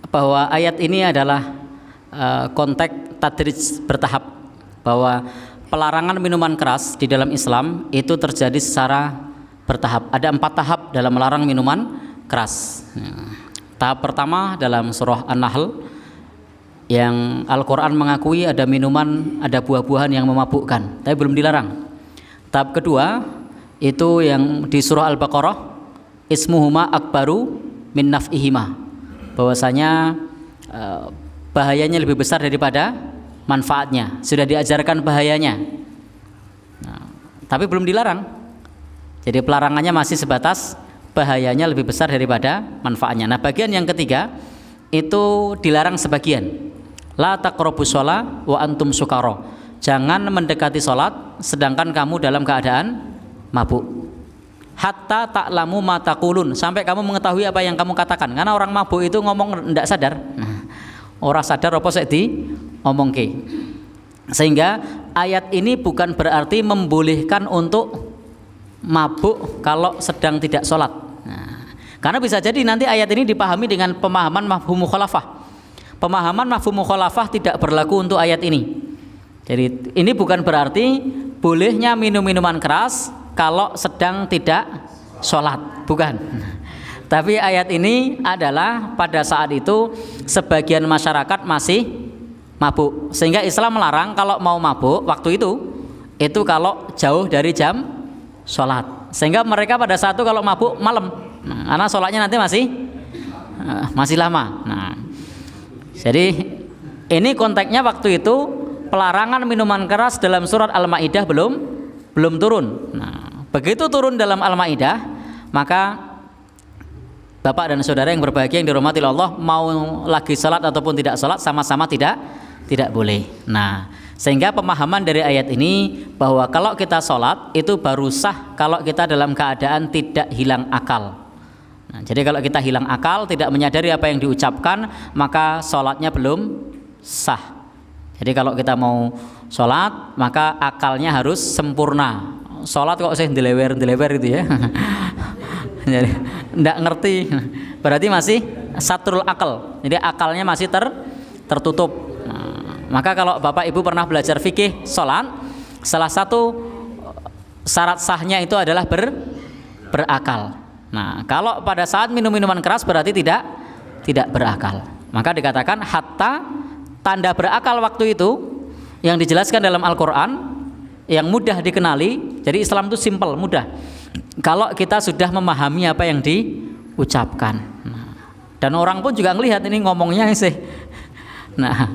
bahwa ayat ini adalah konteks tadrij bertahap, bahwa pelarangan minuman keras di dalam Islam itu terjadi secara bertahap. Ada 4 tahap dalam melarang minuman keras. Tahap pertama dalam surah An-Nahl, yang Al-Quran mengakui ada minuman, ada buah-buahan yang memabukkan, tapi belum dilarang. Tahap kedua itu yang di surah Al-Baqarah, ismuhuma akbaru min naf'ihima, bahwasanya bahayanya lebih besar daripada manfaatnya. Sudah diajarkan bahayanya, tapi belum dilarang. Jadi pelarangannya masih sebatas bahayanya lebih besar daripada manfaatnya. Nah, bagian yang ketiga itu dilarang sebagian. La taqrabus shalah wa antum sukara. Jangan mendekati salat sedangkan kamu dalam keadaan mabuk. Hatta ta'lamu ma taqulun, sampai kamu mengetahui apa yang kamu katakan. Karena orang mabuk itu ngomong ndak sadar. Ora sadar apa sik diomongke. Sehingga ayat ini bukan berarti membolehkan untuk mabuk kalau sedang tidak sholat. Karena bisa jadi nanti ayat ini dipahami dengan pemahaman mafhum mukhalafah. Pemahaman mafhum mukhalafah tidak berlaku untuk ayat ini. Jadi ini bukan berarti bolehnya minum minuman keras kalau sedang tidak sholat, bukan. Tapi ayat ini adalah pada saat itu sebagian masyarakat masih mabuk, sehingga Islam melarang kalau mau mabuk waktu itu kalau jauh dari jam sholat, sehingga mereka pada saat itu kalau mabuk malam, karena sholatnya nanti masih lama. Nah, jadi ini konteksnya waktu itu pelarangan minuman keras dalam surat Al-Maidah belum turun. Nah, begitu turun dalam Al-Maidah, maka Bapak dan saudara yang berbahagia yang dirahmati Allah, mau lagi sholat ataupun tidak sholat sama-sama tidak boleh. Nah, sehingga pemahaman dari ayat ini bahwa kalau kita sholat itu baru sah kalau kita dalam keadaan tidak hilang akal. Nah, jadi kalau kita hilang akal, tidak menyadari apa yang diucapkan, maka sholatnya belum sah. Jadi kalau kita mau sholat, maka akalnya harus sempurna. Sholat kok saya dilewer itu ya. Jadi tidak ngerti, berarti masih satrul akal. Jadi akalnya masih tertutup. Maka kalau Bapak Ibu pernah belajar fikih sholat, salah satu syarat sahnya itu adalah berakal. Nah, kalau pada saat minum minuman keras berarti tidak berakal. Maka dikatakan hatta, tanda berakal waktu itu yang dijelaskan dalam Al-Quran yang mudah dikenali. Jadi Islam itu simpel, mudah. Kalau kita sudah memahami apa yang diucapkan. Nah, dan orang pun juga ngelihat ini ngomongnya sih. Nah,